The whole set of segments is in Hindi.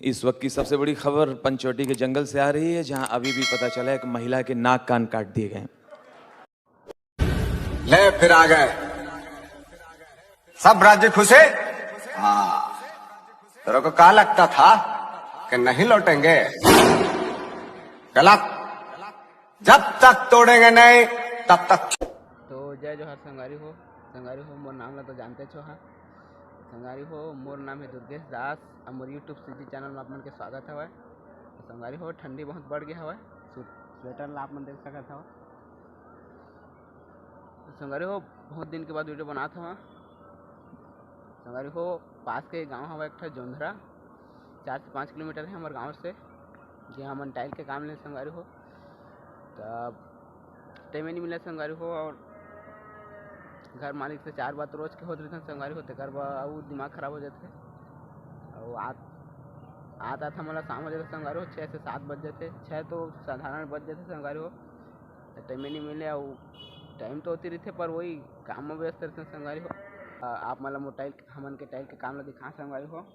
इस वक्त की सबसे बड़ी खबर पंचवटी के जंगल से आ रही है, जहां अभी भी पता चला है कि महिला के नाक कान काट दिए गए। ले फिर आ गए सब राज्य खुशे। हाँ, तेरे को क्या लगता था कि नहीं लौटेंगे? गलत। जब तक तोड़ेंगे नहीं तब तक। तो जय जोहार संगारी हो मोर नाम ला तो जानते छो। हाँ संगारी हो, मोर नाम है दुर्गेश दास और मोर यूट्यूब सीजी चैनल में आप मन के स्वागत हवय। तो संगारी हो, ठंडी बहुत बढ़ गया हवय, स्वेटर ला आप मन देख सकत हव। तो संगारी हो, बहुत दिन के बाद वीडियो बनात हवा। संगारी हो, पास के गांव हवा एक ठा जोंधरा, 4 से 5 किलोमीटर है हमारे गांव से, जहाँ हमन टाइल के काम ले संगारी हो। तब टाइम नहीं मिला संगारी हो, और घर मालिक से 4 बात रोज के होत रही संगारी हो, तेकर बाद दिमाग खराब हो जाते। और आता था मतलब शाम हो जाता संगारी हो, 6 से 7 बज जाते। 6 तो साधारण बज जाते संगारी हो, टाइम नहीं मिले। और टाइम तो होती रहते, पर वही काम में व्यस्त रहते संगारी हो। आप मतलब मोर टाइल हमन के टाइल के काम ला दिखा संगारी हो।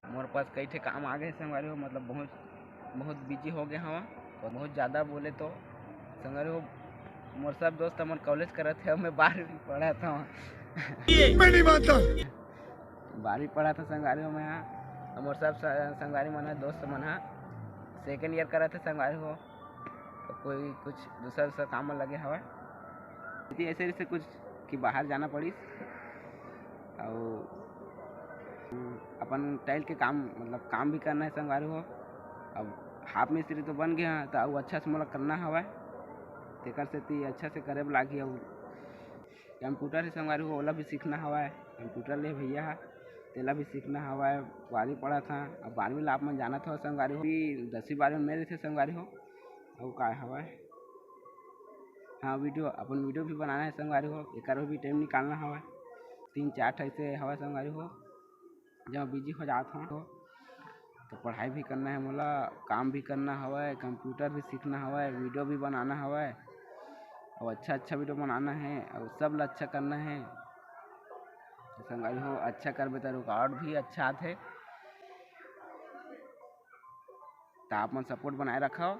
मोर पास कई ठे काम आ गए संगारी हो, मतलब बहुत बिजी हो गए हवा। और बहुत ज़्यादा बोले तो संगारी हो, मोर सब दोस्त मन कॉलेज करत थे, मैं 12वीं पढ़ा था। मैं नहीं मानता। 12वीं पढ़ा था संगारी हो मैं। मोर सब संगारी मन है, दोस्त मन है, सेकेंड ईयर करा थे संगारी हो। तो कोई कुछ दूसरा काम में लगे हवा, ऐसे कुछ कि बाहर जाना पड़ी। और अपन टाइल के काम मतलब काम भी करना है संगारी हो। अब हाफ मिस्त्री तो बन गया, तो अब अच्छा से मोला करना हवा, तेकर से अच्छा से करे लागी। और कंप्यूटर से संगारी हो, ओला भी सीखना हवा है। कंप्यूटर ले भैया है, तेला भी सीखना हवा है। 12वीं पढ़ा था, अब 12वीं ला आप मन जाना था संगारी हो, 10वीं 12वीं में मेरे थे संगारी हो। और का हवा है, हाँ अपन वीडियो भी बनाना है संगारी हो, एक भी टाइम निकालना हवा। 3-4 ऐसे हवा संगारी हो, जब बिजी हो जाता हूँ तो पढ़ाई भी करना है मोला, काम भी करना हवा है, कंप्यूटर भी सीखना हवा है, वीडियो भी बनाना हवा है। और अच्छा वीडियो बनाना है, और सब ला अच्छा करना है संगारी हो। अच्छा करबे तो रिकॉर्ड भी अच्छा आथे, तो आप मन सपोर्ट बनाए रखो।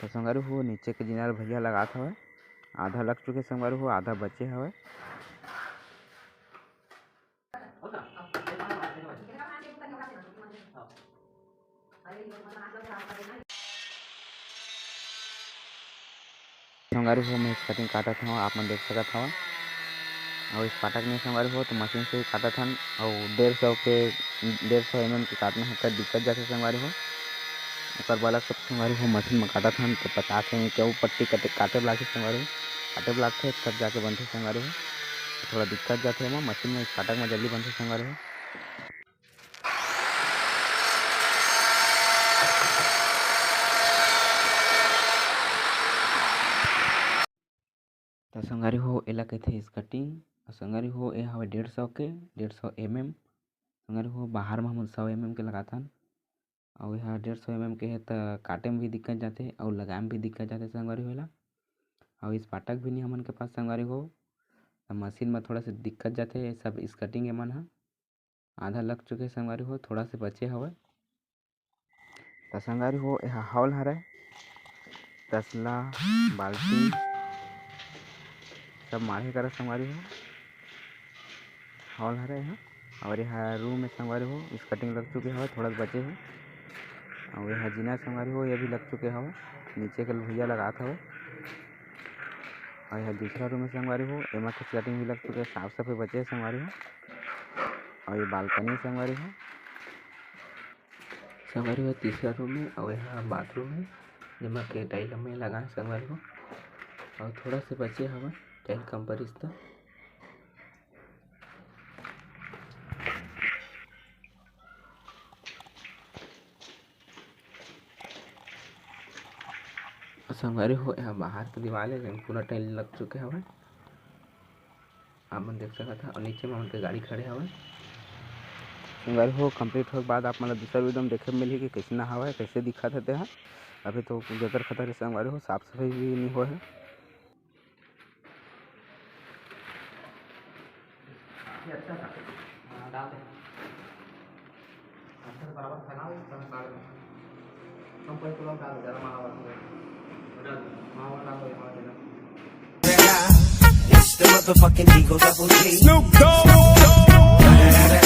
तो संगारी हो, नीचे के जिनार भैया लगात हवे, आधा लग चुके संगारी हो, आधा बचे हवे। संगारी हो, मैं इस कटिंग काटत हूँ, आप मन देख सकत हवा। और इस पाटक में संगारी हो तो मशीन से ही काटत हन। और 150 mm के काटना है तो दिक्कत जाते संगारी हो। ओकर बालक सब संगारी हो मशीन में काटत हन, तो 50 mm के पट्टी काटे लागे संगारी हो, काटे लागते तब जाके बनते संगारी हो। थोड़ा दिक्कत जाते हैं मशीन में, इस पाटक में जल्दी बनते संगारी हो। तो संगारी हो, एला कहते इस कटिंग। और संगारी हो, ये हवे 150 mm। संगारी हो, बाहर में हम 100 mm के लगाथन। और यह 150 mm के है, तो काटे में भी दिक्कत जाते और लगाए में भी दिक्कत जाते संगारी होला। और इस पाटक भी नहीं हमन के पास संगारी हो, तो मशीन में थोड़ा सा दिक्कत जाते। सब इस कटिंग मन है, आधा लग चुके संगारी हो, थोड़ा से बचे हवे। तो संगारी हो, यह हॉल हरे, तसला बाल्टी सब माढ़े कर संगारी हो, हॉल हरे है। और यह रूम में संगारी हो, इस कटिंग लग चुके हवे, थोड़ा बचे है। और यह जीना संगारी हो, ये भी लग चुके हवे, नीचे के भैया लगात हवे। और यह दूसरा रूम में संगवारी हो, एमा के कटिंग भी लग चुके, साफ सफाई बचे संगवारी हो। और ये बालकनी संगवारी हो, तीसरा रूम में। और यह बाथरूम है, जेमा के टाइल में लगाए संगवारी हो। और थोड़ा से बचे हवा टाइल कम परिस्ता। संगवारी हो, यहाँ बाहर के दीवार है, पूरा टाइल लग चुके हवे, आप मन देख सकत है। और नीचे में उनके गाड़ी खड़े हवे संगवारी हो। कंप्लीट होने के बाद आप मतलब दूसरा वीडियो में देखे मिली कि कैसे हवा, कैसे दिखा थे। अभी तो जतर खतर संगवारी हो, साफ सफाई भी नहीं हो है। अच्छा था, डाल दे। बराबर फैला हुआ है काट दो हम कोई तुरंत डाल ज़्यादा महावर डाल दो यहाँ देना It's the motherfucking Eagle Double G. Snoop Dogg.